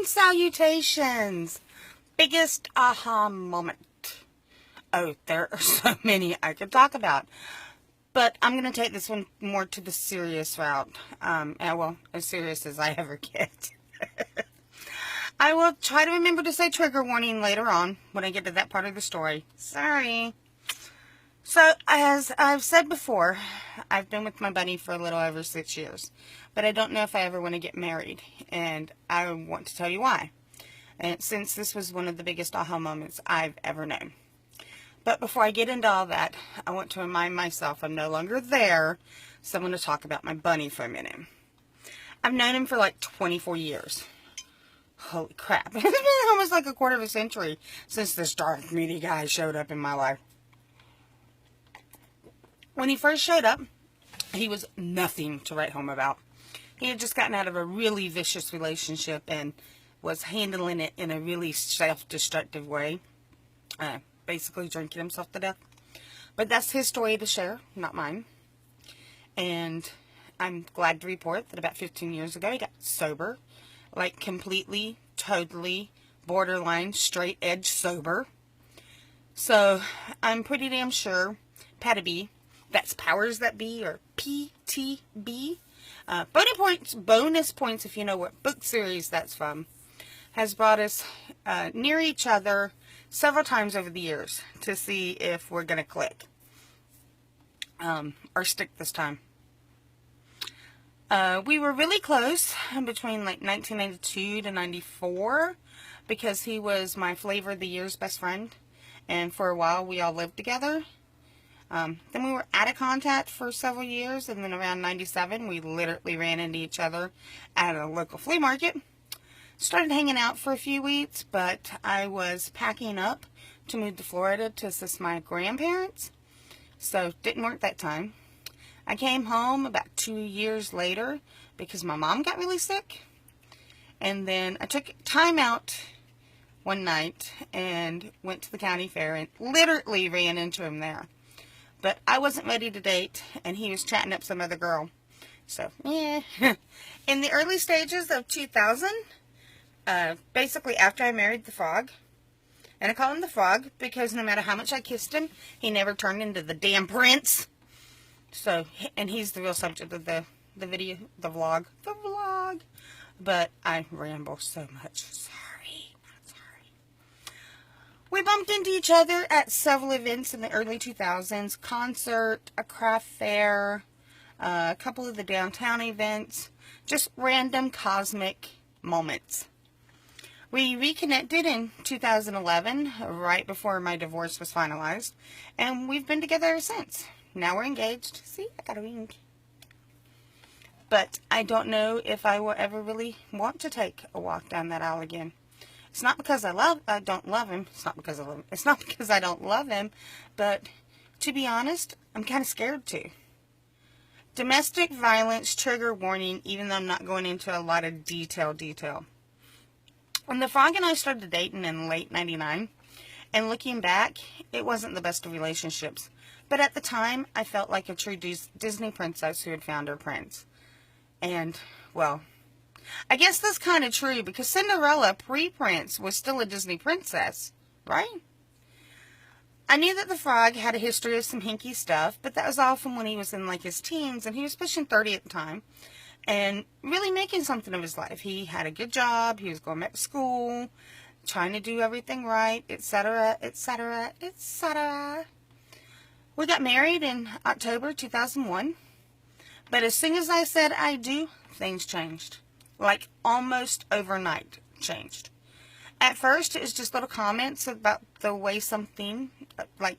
and salutations. Biggest aha moment. Oh, there are so many I could talk about. But I'm going to take this one more to the serious route. Well, as serious as I ever get. I will try to remember to say trigger warning later on when I get to that part of the story. Sorry. So, as I've said before, I've been with my buddy for a little over 6 years. But I don't know if I ever want to get married. And I want to tell you why. And since this was one of the biggest aha moments I've ever known. But before I get into all that, I want to remind myself I'm no longer there. So I'm going to talk about my bunny for a minute. I've known him for like 24 years. Holy crap. It's been almost like a quarter of a century since this dark, moody guy showed up in my life. When he first showed up, he was nothing to write home about. He had just gotten out of a really vicious relationship and was handling it in a really self-destructive way. Basically drinking himself to death. But that's his story to share, not mine. And I'm glad to report that about 15 years ago, he got sober. Like completely, totally, borderline, straight edge sober. So, I'm pretty damn sure Patty B, that's Powers That Be, or PTB, bonus points if you know what book series that's from, has brought us near each other several times over the years to see if we're going to click. Or stick this time. We were really close between like 1992 to 94 because he was my flavor of the year's best friend. And for a while we all lived together. Then we were out of contact for several years. And then around 97 we literally ran into each other at a local flea market. Started hanging out for a few weeks, but I was packing up to move to Florida to assist my grandparents. So, didn't work that time. I came home about 2 years later because my mom got really sick. And then I took time out one night and went to the county fair and literally ran into him there. But I wasn't ready to date, and he was chatting up some other girl. So, yeah. In the early stages of 2000... basically after I married the frog, and I call him the frog because no matter how much I kissed him, he never turned into the damn prince. So, and he's the real subject of the video, the vlog. But I ramble so much. Sorry. We bumped into each other at several events in the early 2000s. Concert, a craft fair, a couple of the downtown events. Just random cosmic moments. We reconnected in 2011, right before my divorce was finalized, and we've been together ever since. Now we're engaged. See, I got a ring. But I don't know if I will ever really want to take a walk down that aisle again. It's not because I don't love him. It's not because I love him. It's not because I don't love him, but to be honest, I'm kind of scared to. Domestic violence trigger warning, even though I'm not going into a lot of detail. When the frog and I started dating in late 99, and looking back, it wasn't the best of relationships. But at the time, I felt like a true Disney princess who had found her prince. And, well, I guess that's kind of true because Cinderella, pre-prince, was still a Disney princess, right? I knew that the frog had a history of some hinky stuff, but that was all from when he was in like his teens, and he was pushing 30 at the time. And really making something of his life. He had a good job. He was going back to school. Trying to do everything right. Etc. Etc. Etc. We got married in October 2001. But as soon as I said I do, things changed. Like almost overnight changed. At first it was just little comments about the way something, like,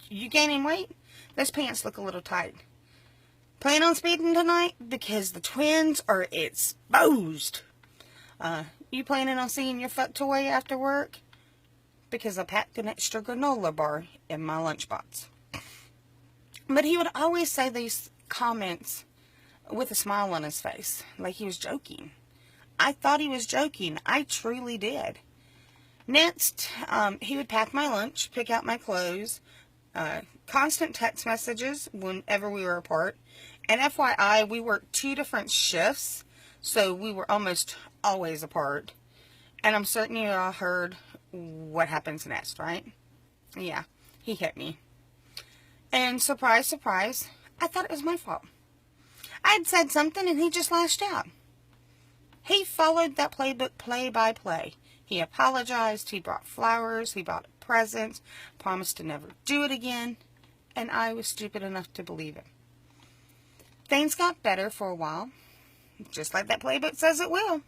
you gaining weight? Those pants look a little tight. Plan on speeding tonight? Because the twins are exposed. You planning on seeing your fuck toy after work? Because I packed an extra granola bar in my lunchbox. But he would always say these comments with a smile on his face. Like he was joking. I thought he was joking. I truly did. Next, he would pack my lunch, pick out my clothes, constant text messages whenever we were apart. And FYI, we worked 2 different shifts, so we were almost always apart. And I'm certain you all heard what happens next, right? Yeah, he hit me. And surprise, surprise, I thought it was my fault. I had said something and he just lashed out. He followed that playbook play by play. He apologized, he brought flowers, he brought presents, promised to never do it again, and I was stupid enough to believe it. Things got better for a while, just like that playbook says it will.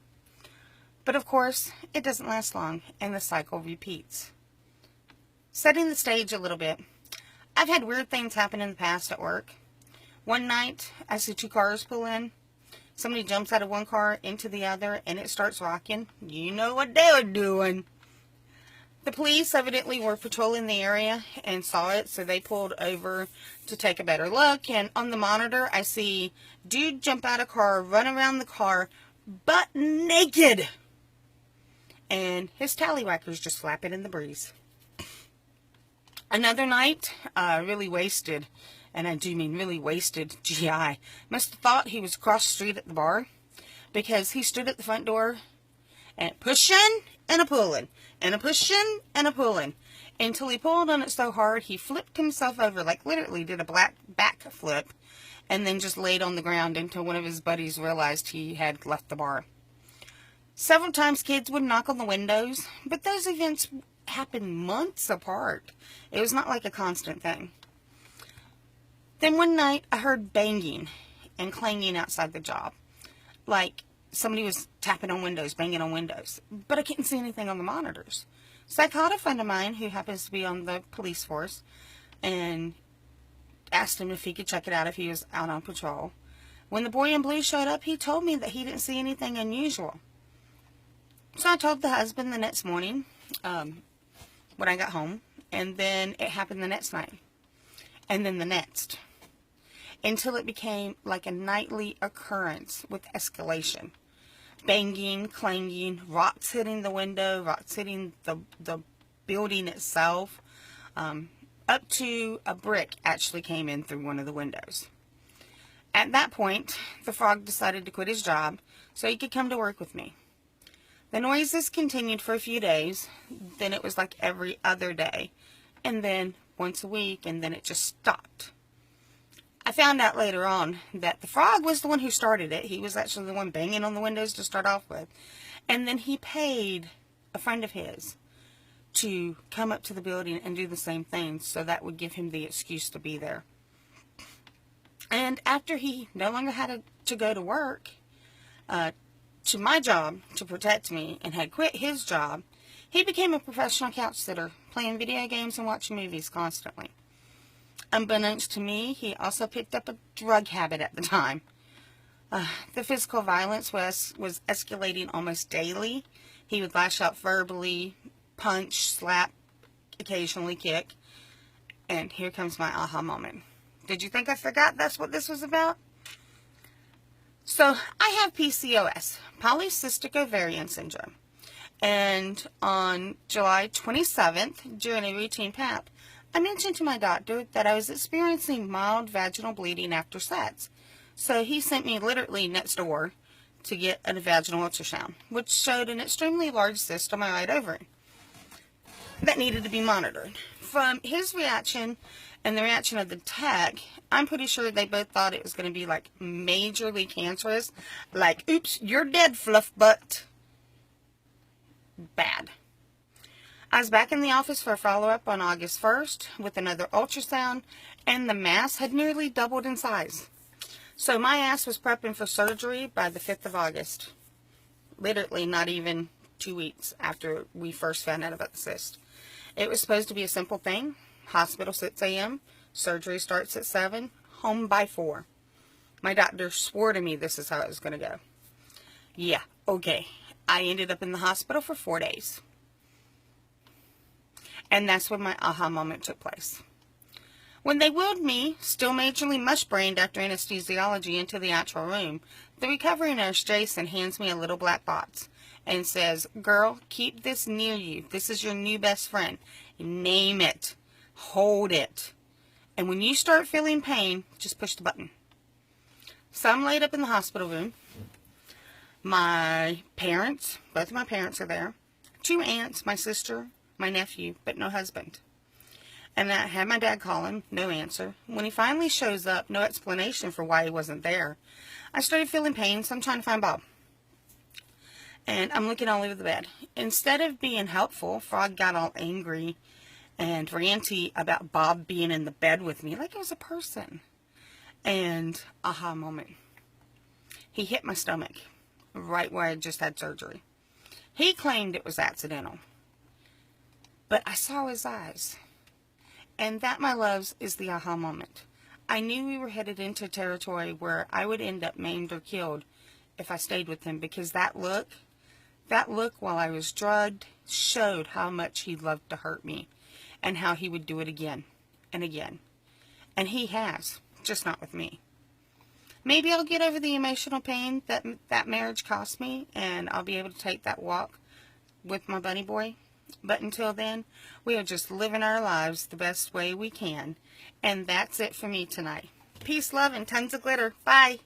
But of course, it doesn't last long, and the cycle repeats. Setting the stage a little bit, I've had weird things happen in the past at work. One night, I see two cars pull in. Somebody jumps out of one car into the other, and it starts rocking. You know what they were doing. The police evidently were patrolling the area and saw it, so they pulled over to take a better look. And on the monitor, I see dude jump out of car, run around the car, butt naked. And his tallywhacker's just flapping in the breeze. Another night, really wasted, and I do mean really wasted GI, must have thought he was across the street at the bar, because he stood at the front door and pushing and a pulling, and a pushing and a pulling, until he pulled on it so hard he flipped himself over, like literally did a black back flip, and then just laid on the ground until one of his buddies realized he had left the bar. Several times kids would knock on the windows, but those events happened months apart. It was not like a constant thing. Then one night I heard banging and clanging outside the job. Like somebody was tapping on windows, banging on windows. But I couldn't see anything on the monitors. So I called a friend of mine who happens to be on the police force and asked him if he could check it out if he was out on patrol. When the boy in blue showed up, he told me that he didn't see anything unusual. So I told the husband the next morning when I got home, and then it happened the next night, and then the next, until it became like a nightly occurrence with escalation. Banging, clanging, rocks hitting the window, rocks hitting the building itself, up to a brick actually came in through one of the windows. At that point, the frog decided to quit his job so he could come to work with me. The noises continued for a few days, then it was like every other day, and then once a week, and then it just stopped. I found out later on that the frog was the one who started it. He was actually the one banging on the windows to start off with. And then he paid a friend of his to come up to the building and do the same thing, so that would give him the excuse to be there. And after he no longer had to go to work, to my job to protect me, and had quit his job, he became a professional couch sitter, playing video games and watching movies constantly. Unbeknownst to me, he also picked up a drug habit at the time. The physical violence was escalating almost daily. He would lash out verbally, punch, slap, occasionally kick. And here comes my aha moment. Did you think I forgot that's what this was about? So, I have PCOS, polycystic ovarian syndrome, and on July 27th, during a routine PAP, I mentioned to my doctor that I was experiencing mild vaginal bleeding after sex, so he sent me literally next door to get a vaginal ultrasound, which showed an extremely large cyst on my right ovary that needed to be monitored. From his reaction and the reaction of the tech, I'm pretty sure they both thought it was going to be like majorly cancerous. Like, oops, you're dead, fluff butt. Bad. I was back in the office for a follow-up on August 1st with another ultrasound, and the mass had nearly doubled in size. So my ass was prepping for surgery by the 5th of August. Literally not even 2 weeks after we first found out about the cyst. It was supposed to be a simple thing. Hospital 6 a.m., surgery starts at 7, home by 4. My doctor swore to me this is how it was going to go. Yeah, okay. I ended up in the hospital for 4 days. And that's when my aha moment took place. When they wheeled me, still majorly mush-brained after anesthesiology, into the actual room, the recovery nurse, Jason, hands me a little black box and says, "Girl, keep this near you. This is your new best friend. Name it. Hold it. And when you start feeling pain, just push the button." So I'm laid up in the hospital room. My parents, both of my parents are there. 2 aunts, my sister, my nephew, but no husband. And I had my dad call him, no answer. When he finally shows up, no explanation for why he wasn't there. I started feeling pain, so I'm trying to find Bob. And I'm looking all over the bed. Instead of being helpful, Frog got all angry and ranty about Bob being in the bed with me like it was a person. And aha moment. He hit my stomach right where I just had surgery. He claimed it was accidental. But I saw his eyes. And that, my loves, is the aha moment. I knew we were headed into territory where I would end up maimed or killed if I stayed with him, because that look while I was drugged showed how much he loved to hurt me and how he would do it again and again. And he has, just not with me. Maybe I'll get over the emotional pain that marriage cost me, and I'll be able to take that walk with my bunny boy. But until then, we are just living our lives the best way we can. And that's it for me tonight. Peace, love, and tons of glitter. Bye.